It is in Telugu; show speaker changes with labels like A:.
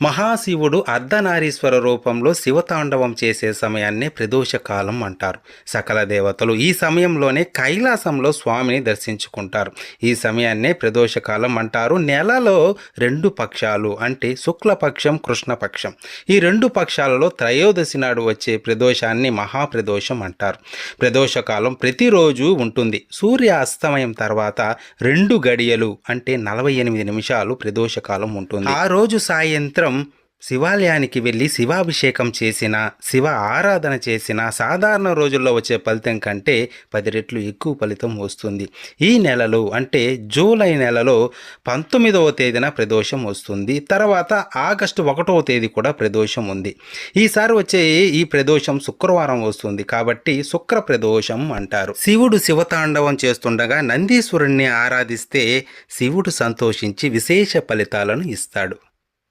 A: మహాశివుడు అర్ధనారీశ్వర రూపంలో శివతాండవం చేసే సమయాన్నే ప్రదోషకాలం అంటారు. సకల దేవతలు ఈ సమయంలోనే కైలాసంలో స్వామిని దర్శించుకుంటారు. ఈ సమయాన్నే ప్రదోషకాలం అంటారు. నెలలో 2 పక్షాలు అంటే శుక్లపక్షం, కృష్ణపక్షం, ఈ 2 పక్షాలలో త్రయోదశి నాడు వచ్చే ప్రదోషాన్ని మహాప్రదోషం అంటారు. ప్రదోషకాలం ప్రతిరోజు ఉంటుంది. సూర్య అస్తమయం తర్వాత 2 గడియలు అంటే 48 నిమిషాలు ప్రదోషకాలం ఉంటుంది. ఆ రోజు సాయంత్రం శివాలయానికి వెళ్ళి శివాభిషేకం చేసిన, శివ ఆరాధన చేసిన సాధారణ రోజుల్లో వచ్చే ఫలితం కంటే 10 రెట్లు ఎక్కువ ఫలితం వస్తుంది. ఈ నెలలో అంటే జూలై నెలలో 19వ తేదీన ప్రదోషం వస్తుంది. తర్వాత ఆగస్టు 1వ తేదీ కూడా ప్రదోషం ఉంది. ఈసారి వచ్చే ఈ ప్రదోషం శుక్రవారం వస్తుంది కాబట్టి శుక్ర ప్రదోషం అంటారు. శివుడు శివతాండవం చేస్తుండగా నందీశ్వరుణ్ణి ఆరాధిస్తే శివుడు సంతోషించి విశేష ఫలితాలను ఇస్తాడు.